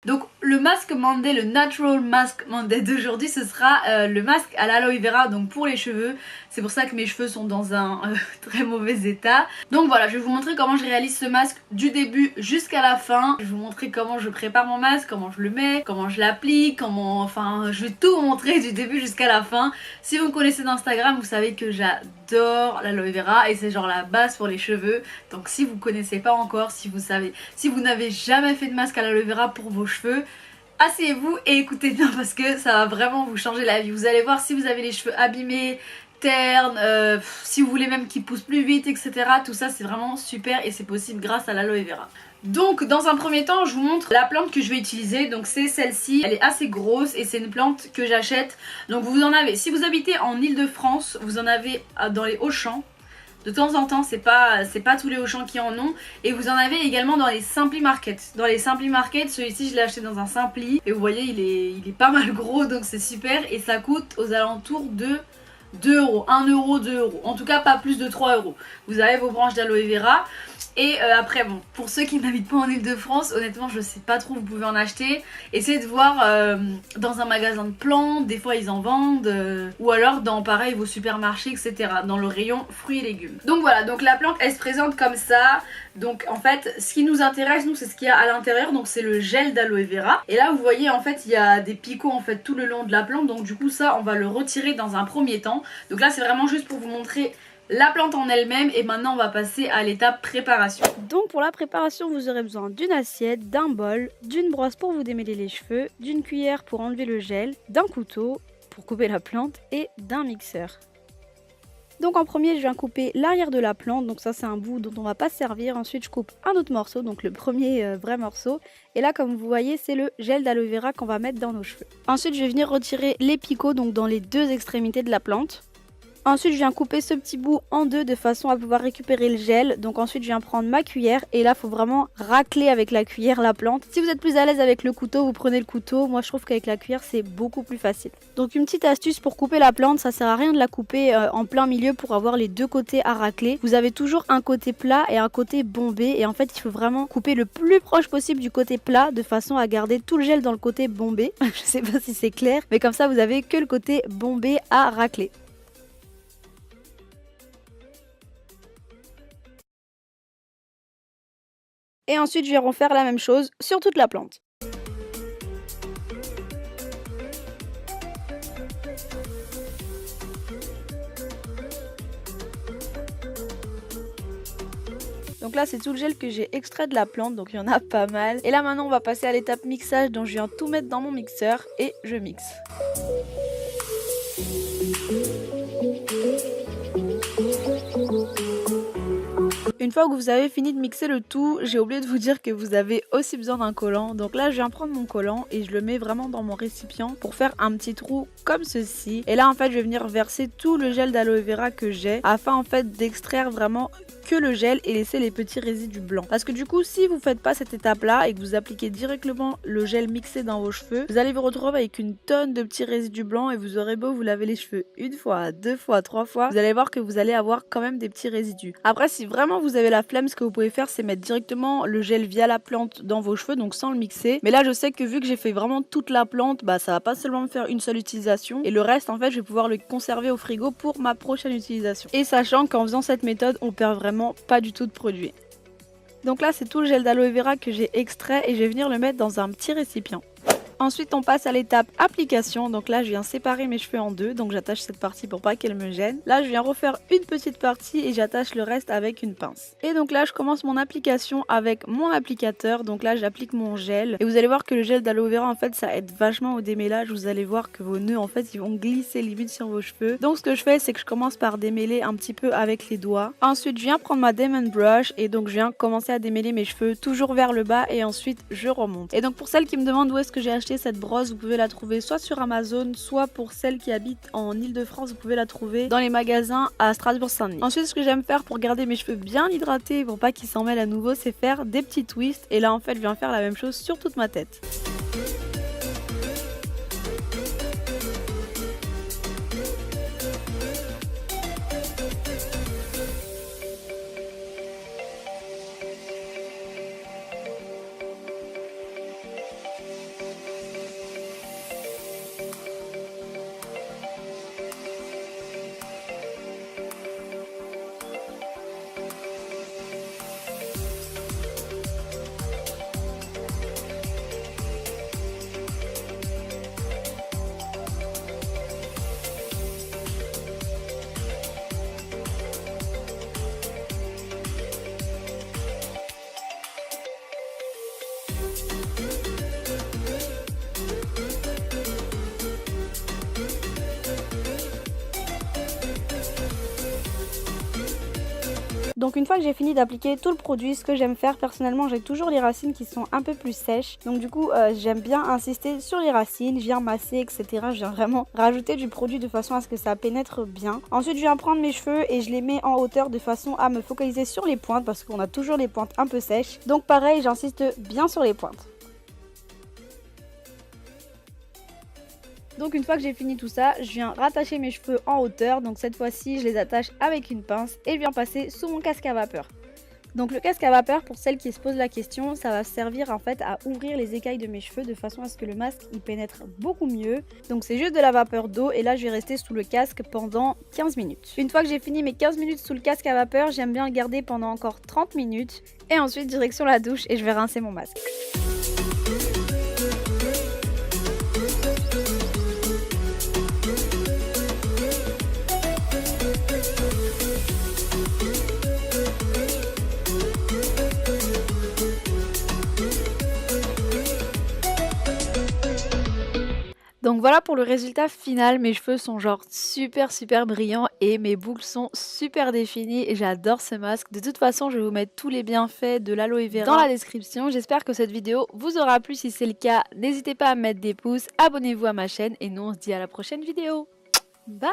Donc le masque Monday, le Natural Mask Monday d'aujourd'hui, ce sera le masque à l'aloe vera, donc pour les cheveux. C'est pour ça que mes cheveux sont dans un très mauvais état. Donc voilà, je vais vous montrer comment je réalise ce masque du début jusqu'à la fin. Je vais vous montrer comment je prépare mon masque, comment je le mets, comment je l'applique, comment... Enfin, je vais tout vous montrer du début jusqu'à la fin. Si vous me connaissez d'Instagram, vous savez que j'adore l'aloe vera et c'est genre la base pour les cheveux. Donc si vous connaissez pas encore, si vous n'avez jamais fait de masque à l'aloe vera pour vos cheveux, asseyez-vous et écoutez bien parce que ça va vraiment vous changer la vie. Vous allez voir, si vous avez les cheveux abîmés, ternes, si vous voulez même qu'ils poussent plus vite, etc. Tout ça c'est vraiment super et c'est possible grâce à l'aloe vera. Donc dans un premier temps je vous montre la plante que je vais utiliser. Donc c'est celle-ci, elle est assez grosse et c'est une plante que j'achète. Donc vous en avez, si vous habitez en Île-de-France, vous en avez dans les Auchan. De temps en temps, c'est pas tous les Auchan qui en ont. Et vous en avez également dans les Simply Market. Dans les Simply Market, celui-ci je l'ai acheté dans un Simply. Et vous voyez, il est pas mal gros, donc c'est super. Et ça coûte aux alentours de 2 euros, 1 euro, 2 euros. En tout cas, pas plus de 3 euros. Vous avez vos branches d'aloe vera. Et après, bon, pour ceux qui n'habitent pas en Ile-de-France, honnêtement, je sais pas trop où vous pouvez en acheter. Essayez de voir dans un magasin de plantes, des fois ils en vendent, ou alors dans pareil vos supermarchés, etc. Dans le rayon fruits et légumes. Donc voilà, donc la plante elle se présente comme ça. Donc en fait, ce qui nous intéresse, nous, c'est ce qu'il y a à l'intérieur. Donc c'est le gel d'aloe vera. Et là, vous voyez, en fait, il y a des picots en fait tout le long de la plante. Donc du coup, ça, on va le retirer dans un premier temps. Donc là, c'est vraiment juste pour vous montrer la plante en elle-même et maintenant on va passer à l'étape préparation. Donc pour la préparation vous aurez besoin d'une assiette, d'un bol, d'une brosse pour vous démêler les cheveux, d'une cuillère pour enlever le gel, d'un couteau pour couper la plante et d'un mixeur. Donc en premier je viens couper l'arrière de la plante, donc ça c'est un bout dont on va pas se servir. Ensuite je coupe un autre morceau, donc le premier vrai morceau. Et là comme vous voyez c'est le gel d'aloe vera qu'on va mettre dans nos cheveux. Ensuite je vais venir retirer les picots donc dans les deux extrémités de la plante. Ensuite je viens couper ce petit bout en deux de façon à pouvoir récupérer le gel. Donc ensuite je viens prendre ma cuillère et là il faut vraiment racler avec la cuillère la plante. Si vous êtes plus à l'aise avec le couteau, vous prenez le couteau. Moi je trouve qu'avec la cuillère c'est beaucoup plus facile. Donc une petite astuce pour couper la plante, ça sert à rien de la couper en plein milieu pour avoir les deux côtés à racler. Vous avez toujours un côté plat et un côté bombé et en fait il faut vraiment couper le plus proche possible du côté plat de façon à garder tout le gel dans le côté bombé. Je sais pas si c'est clair, mais comme ça vous avez que le côté bombé à racler. Et ensuite je vais refaire la même chose sur toute la plante. Donc là c'est tout le gel que j'ai extrait de la plante, donc il y en a pas mal. Et là maintenant on va passer à l'étape mixage, donc je viens tout mettre dans mon mixeur et je mixe. Une fois que vous avez fini de mixer le tout, j'ai oublié de vous dire que vous avez aussi besoin d'un collant. Donc là je viens prendre mon collant et je le mets vraiment dans mon récipient pour faire un petit trou comme ceci. Et là en fait je vais venir verser tout le gel d'aloe vera que j'ai afin en fait d'extraire vraiment que le gel et laisser les petits résidus blancs. Parce que du coup si vous faites pas cette étape là et que vous appliquez directement le gel mixé dans vos cheveux, vous allez vous retrouver avec une tonne de petits résidus blancs et vous aurez beau vous laver les cheveux une fois, deux fois, trois fois, vous allez voir que vous allez avoir quand même des petits résidus. Après si vraiment vous avez la flemme, ce que vous pouvez faire c'est mettre directement le gel via la plante dans vos cheveux, donc sans le mixer. Mais là je sais que vu que j'ai fait vraiment toute la plante, bah ça va pas seulement me faire une seule utilisation et le reste en fait je vais pouvoir le conserver au frigo pour ma prochaine utilisation. Et sachant qu'en faisant cette méthode on perd vraiment pas du tout de produit. Donc là c'est tout le gel d'aloe vera que j'ai extrait et je vais venir le mettre dans un petit récipient. Ensuite on passe à l'étape application, donc là je viens séparer mes cheveux en deux, donc j'attache cette partie pour pas qu'elle me gêne. Là je viens refaire une petite partie et j'attache le reste avec une pince. Et donc là je commence mon application avec mon applicateur, donc là j'applique mon gel. Et vous allez voir que le gel d'aloe vera en fait ça aide vachement au démêlage, vous allez voir que vos nœuds en fait ils vont glisser limite sur vos cheveux. Donc ce que je fais c'est que je commence par démêler un petit peu avec les doigts. Ensuite je viens prendre ma Diamond Brush et donc je viens commencer à démêler mes cheveux toujours vers le bas et ensuite je remonte. Et donc pour celles qui me demandent où est-ce que j'ai acheté cette brosse, vous pouvez la trouver soit sur Amazon, soit pour celles qui habitent en Ile-de-France, vous pouvez la trouver dans les magasins à Strasbourg-Saint-Denis. Ensuite, ce que j'aime faire pour garder mes cheveux bien hydratés, pour pas qu'ils s'en mêlent à nouveau, c'est faire des petits twists. Et là, en fait, je viens faire la même chose sur toute ma tête. Donc une fois que j'ai fini d'appliquer tout le produit, ce que j'aime faire personnellement, j'ai toujours les racines qui sont un peu plus sèches. Donc du coup j'aime bien insister sur les racines, je viens masser etc. Je viens vraiment rajouter du produit de façon à ce que ça pénètre bien. Ensuite je viens prendre mes cheveux et je les mets en hauteur de façon à me focaliser sur les pointes parce qu'on a toujours les pointes un peu sèches. Donc pareil, j'insiste bien sur les pointes. Donc une fois que j'ai fini tout ça, je viens rattacher mes cheveux en hauteur. Donc cette fois-ci, je les attache avec une pince et je viens passer sous mon casque à vapeur. Donc le casque à vapeur, pour celles qui se posent la question, ça va servir en fait à ouvrir les écailles de mes cheveux de façon à ce que le masque il pénètre beaucoup mieux. Donc c'est juste de la vapeur d'eau et là je vais rester sous le casque pendant 15 minutes. Une fois que j'ai fini mes 15 minutes sous le casque à vapeur, j'aime bien le garder pendant encore 30 minutes. Et ensuite direction la douche et je vais rincer mon masque. Donc voilà pour le résultat final, mes cheveux sont genre super brillants et mes boucles sont super définies et j'adore ce masque. De toute façon, je vais vous mettre tous les bienfaits de l'aloe vera dans la description. J'espère que cette vidéo vous aura plu. Si c'est le cas, n'hésitez pas à mettre des pouces, abonnez-vous à ma chaîne et nous on se dit à la prochaine vidéo. Bye!